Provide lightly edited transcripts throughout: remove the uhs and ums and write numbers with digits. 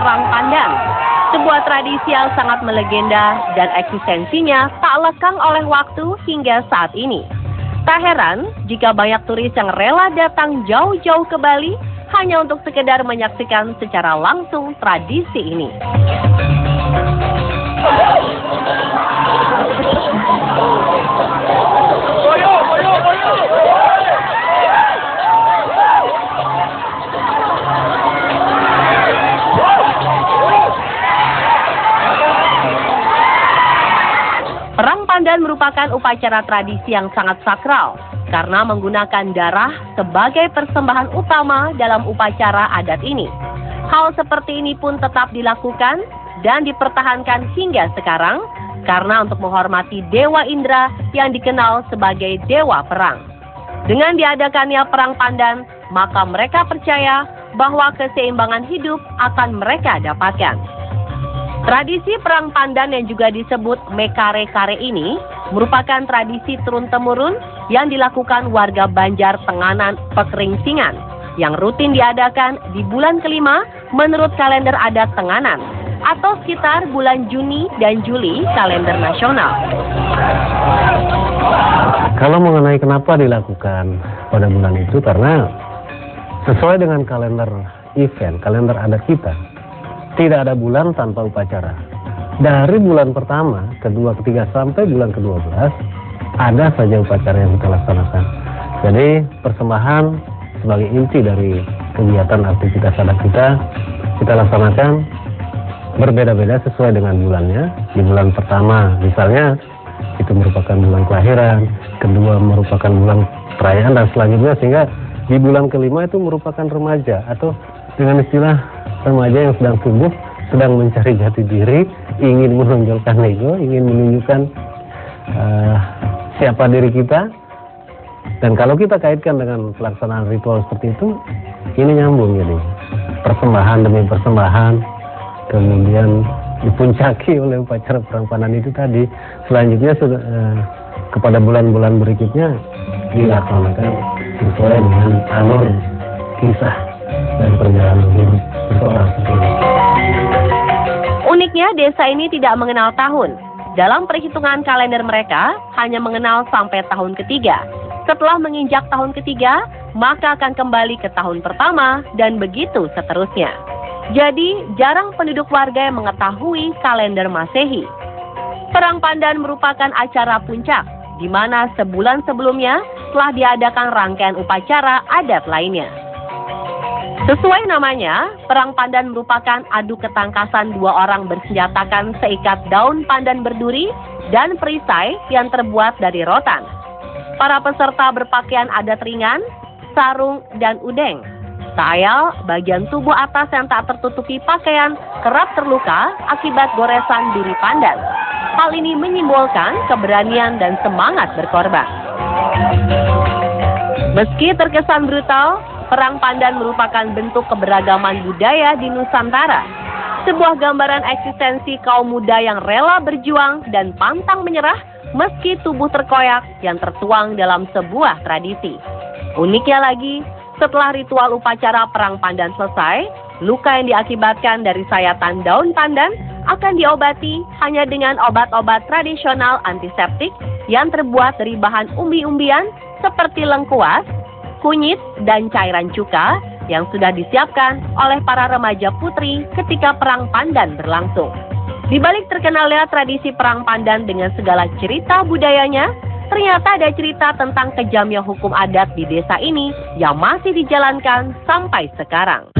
Perang Pandan, sebuah tradisi yang sangat melegenda dan eksistensinya tak lekang oleh waktu hingga saat ini. Tak heran jika banyak turis yang rela datang jauh-jauh ke Bali hanya untuk sekedar menyaksikan secara langsung tradisi ini. Perang Pandan merupakan upacara tradisi yang sangat sakral karena menggunakan darah sebagai persembahan utama dalam upacara adat ini. Hal seperti ini pun tetap dilakukan dan dipertahankan hingga sekarang karena untuk menghormati Dewa Indra yang dikenal sebagai Dewa Perang. Dengan diadakannya Perang Pandan, maka mereka percaya bahwa keseimbangan hidup akan mereka dapatkan. Tradisi Perang Pandan yang juga disebut Mekare-Kare ini merupakan tradisi turun-temurun yang dilakukan warga Banjar Tenganan Pekeringsingan yang rutin diadakan di bulan kelima menurut kalender adat Tenganan atau sekitar bulan Juni dan Juli kalender nasional. Kalau mengenai kenapa dilakukan pada bulan itu, karena sesuai dengan kalender event, kalender adat kita, tidak ada bulan tanpa upacara. Dari bulan pertama, kedua, ketiga, sampai bulan ke-12, ada saja upacara yang kita laksanakan. Jadi, persembahan sebagai inti dari kegiatan aktivitas adat kita laksanakan berbeda-beda sesuai dengan bulannya. Di bulan pertama, misalnya, itu merupakan bulan kelahiran, kedua merupakan bulan perayaan, dan selanjutnya, sehingga di bulan kelima itu merupakan remaja, atau dengan istilah remaja yang sedang tumbuh, sedang mencari jati diri, ingin menonjolkan ego, ingin menunjukkan siapa diri kita. Dan kalau kita kaitkan dengan pelaksanaan ritual seperti itu, ini nyambung jadi. Persembahan demi persembahan, kemudian dipuncaki oleh upacara Perang Pandan itu tadi. Selanjutnya kepada bulan-bulan berikutnya dilaksanakan sesuai dengan alur kisah dan perjalanan hidup seseorang sendiri. Uniknya, desa ini tidak mengenal tahun. Dalam perhitungan kalender mereka, hanya mengenal sampai tahun ketiga. Setelah menginjak tahun ketiga, maka akan kembali ke tahun pertama, dan begitu seterusnya. Jadi, jarang penduduk warga yang mengetahui kalender Masehi. Perang Pandan merupakan acara puncak, di mana sebulan sebelumnya telah diadakan rangkaian upacara adat lainnya. Sesuai namanya, Perang Pandan merupakan adu ketangkasan dua orang bersenjatakan seikat daun pandan berduri dan perisai yang terbuat dari rotan. Para peserta berpakaian adat ringan, sarung, dan udeng. Tak ayal, bagian tubuh atas yang tak tertutupi pakaian kerap terluka akibat goresan duri pandan. Hal ini menyimbolkan keberanian dan semangat berkorban. Meski terkesan brutal, Perang Pandan merupakan bentuk keberagaman budaya di Nusantara. Sebuah gambaran eksistensi kaum muda yang rela berjuang dan pantang menyerah meski tubuh terkoyak yang tertuang dalam sebuah tradisi. Uniknya lagi, setelah ritual upacara Perang Pandan selesai, luka yang diakibatkan dari sayatan daun pandan akan diobati hanya dengan obat-obat tradisional antiseptik yang terbuat dari bahan umbi-umbian seperti lengkuas, kunyit, dan cairan cuka yang sudah disiapkan oleh para remaja putri ketika Perang Pandan berlangsung. Di balik terkenalnya tradisi Perang Pandan dengan segala cerita budayanya, ternyata ada cerita tentang kejamnya hukum adat di desa ini yang masih dijalankan sampai sekarang.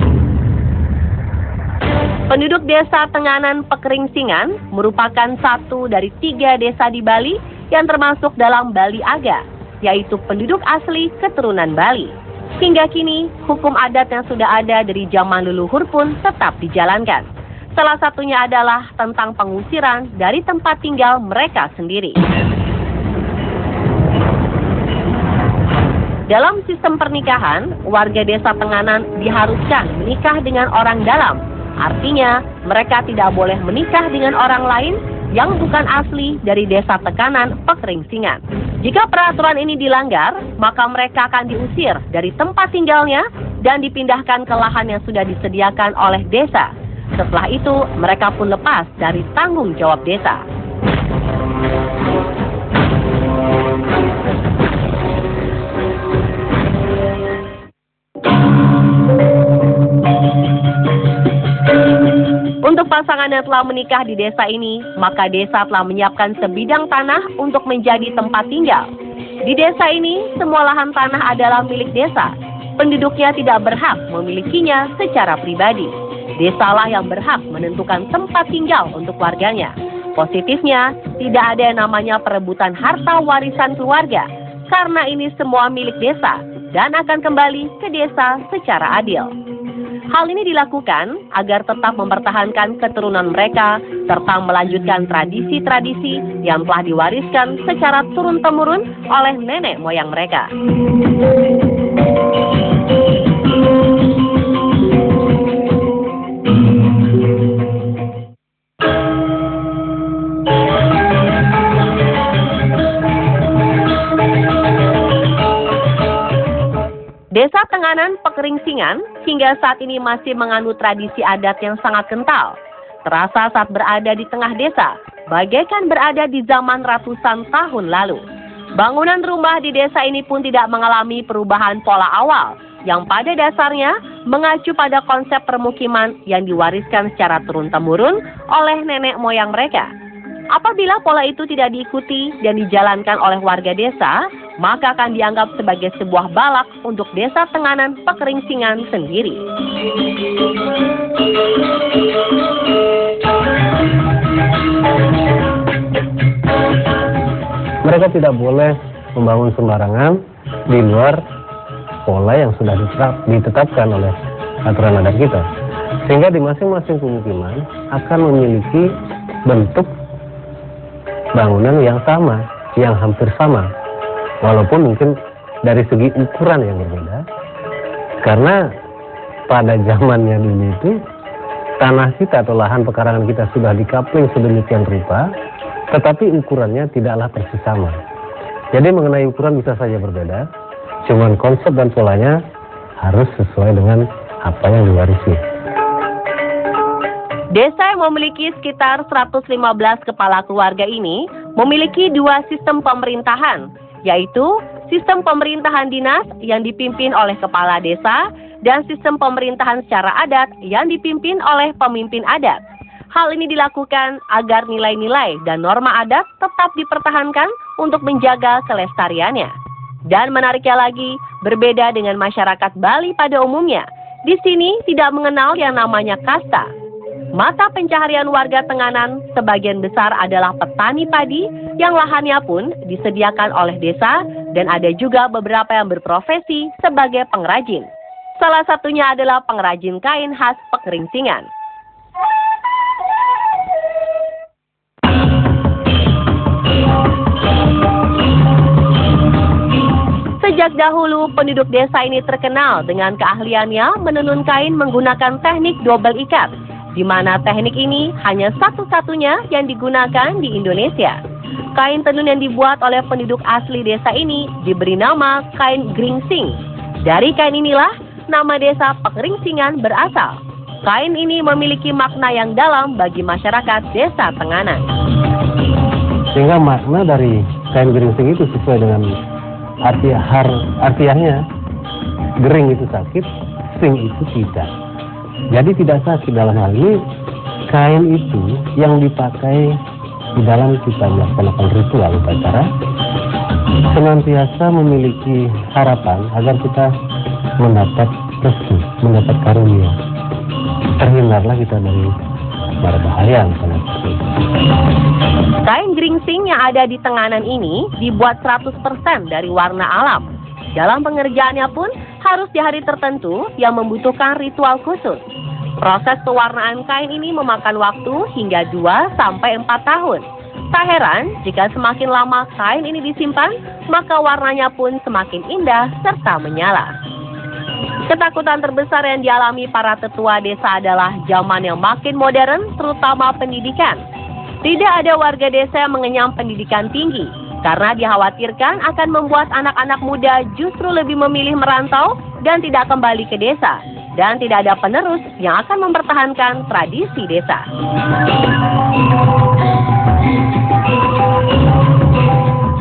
Penduduk desa Tenganan Pekeringsingan merupakan satu dari 3 desa di Bali yang termasuk dalam Bali Aga, yaitu penduduk asli keturunan Bali. Hingga kini, hukum adat yang sudah ada dari zaman leluhur pun tetap dijalankan. Salah satunya adalah tentang pengusiran dari tempat tinggal mereka sendiri. Dalam sistem pernikahan, warga desa Tenganan diharuskan menikah dengan orang dalam. Artinya, mereka tidak boleh menikah dengan orang lain yang bukan asli dari desa Tenganan Pekeringsingan. Jika peraturan ini dilanggar, maka mereka akan diusir dari tempat tinggalnya dan dipindahkan ke lahan yang sudah disediakan oleh desa. Setelah itu, mereka pun lepas dari tanggung jawab desa. Untuk pasangan yang telah menikah di desa ini, maka desa telah menyiapkan sebidang tanah untuk menjadi tempat tinggal. Di desa ini, semua lahan tanah adalah milik desa. Penduduknya tidak berhak memilikinya secara pribadi. Desalah yang berhak menentukan tempat tinggal untuk warganya. Positifnya, tidak ada yang namanya perebutan harta warisan keluarga, karena ini semua milik desa dan akan kembali ke desa secara adil. Hal ini dilakukan agar tetap mempertahankan keturunan mereka serta melanjutkan tradisi-tradisi yang telah diwariskan secara turun-temurun oleh nenek moyang mereka. Desa Tenganan Pekeringsingan hingga saat ini masih menganut tradisi adat yang sangat kental. Terasa saat berada di tengah desa, bagaikan berada di zaman ratusan tahun lalu. Bangunan rumah di desa ini pun tidak mengalami perubahan pola awal, yang pada dasarnya mengacu pada konsep permukiman yang diwariskan secara turun-temurun oleh nenek moyang mereka. Apabila pola itu tidak diikuti dan dijalankan oleh warga desa, maka akan dianggap sebagai sebuah balak untuk desa Tenganan Pekeringsingan sendiri. Mereka tidak boleh membangun sembarangan di luar pola yang sudah ditetapkan oleh aturan adat kita. Sehingga di masing-masing pemukiman akan memiliki bentuk bangunan yang sama, yang hampir sama. Walaupun mungkin dari segi ukuran yang berbeda. Karena pada zamannya dulu itu, tanah kita atau lahan pekarangan kita sudah dikapling sedemikian rupa, tetapi ukurannya tidaklah persis sama. Jadi mengenai ukuran bisa saja berbeda, cuman konsep dan polanya harus sesuai dengan apa yang diwarisi. Desa yang memiliki sekitar 115 kepala keluarga ini memiliki dua sistem pemerintahan, yaitu sistem pemerintahan dinas yang dipimpin oleh kepala desa dan sistem pemerintahan secara adat yang dipimpin oleh pemimpin adat. Hal ini dilakukan agar nilai-nilai dan norma adat tetap dipertahankan untuk menjaga kelestariannya. Dan menariknya lagi, berbeda dengan masyarakat Bali pada umumnya, di sini tidak mengenal yang namanya kasta. Mata pencaharian warga Tenganan sebagian besar adalah petani padi yang lahannya pun disediakan oleh desa dan ada juga beberapa yang berprofesi sebagai pengrajin. Salah satunya adalah pengrajin kain khas Pekeringsingan. Sejak dahulu, penduduk desa ini terkenal dengan keahliannya menenun kain menggunakan teknik double ikat, di mana teknik ini hanya satu-satunya yang digunakan di Indonesia. Kain tenun yang dibuat oleh penduduk asli desa ini diberi nama kain geringsing. Dari kain inilah nama desa Pekeringsingan berasal. Kain ini memiliki makna yang dalam bagi masyarakat desa Tenganan. Sehingga makna dari kain geringsing itu sesuai dengan artiahnya. Gering itu sakit, sing itu tidak. Jadi tidak sakit dalam hal ini, kain itu yang dipakai di dalam kita melaksanakan ritual upacara senantiasa memiliki harapan agar kita mendapat restu, mendapat karunia. Terhindarlah kita dari bahaya misalnya. Kain geringsing yang ada di Tenganan ini dibuat 100% dari warna alam. Dalam pengerjaannya pun harus di hari tertentu yang membutuhkan ritual khusus. Proses pewarnaan kain ini memakan waktu hingga 2-4 tahun. Tak heran jika semakin lama kain ini disimpan, maka warnanya pun semakin indah serta menyala. Ketakutan terbesar yang dialami para tetua desa adalah zaman yang makin modern, terutama pendidikan. Tidak ada warga desa yang mengenyam pendidikan tinggi, karena dikhawatirkan akan membuat anak-anak muda justru lebih memilih merantau dan tidak kembali ke desa. dan tidak ada penerus yang akan mempertahankan tradisi desa.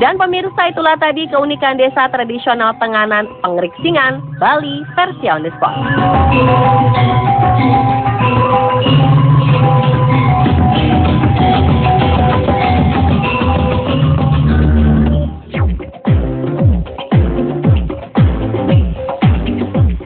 Dan pemirsa, itulah tadi keunikan desa tradisional Tenganan, Pengeriksingan, Bali, versi On The Spot.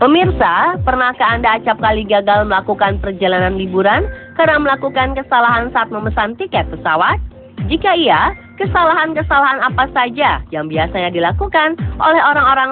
Pemirsa, pernahkah Anda acap kali gagal melakukan perjalanan liburan karena melakukan kesalahan saat memesan tiket pesawat? Jika iya, kesalahan-kesalahan apa saja yang biasanya dilakukan oleh orang-orang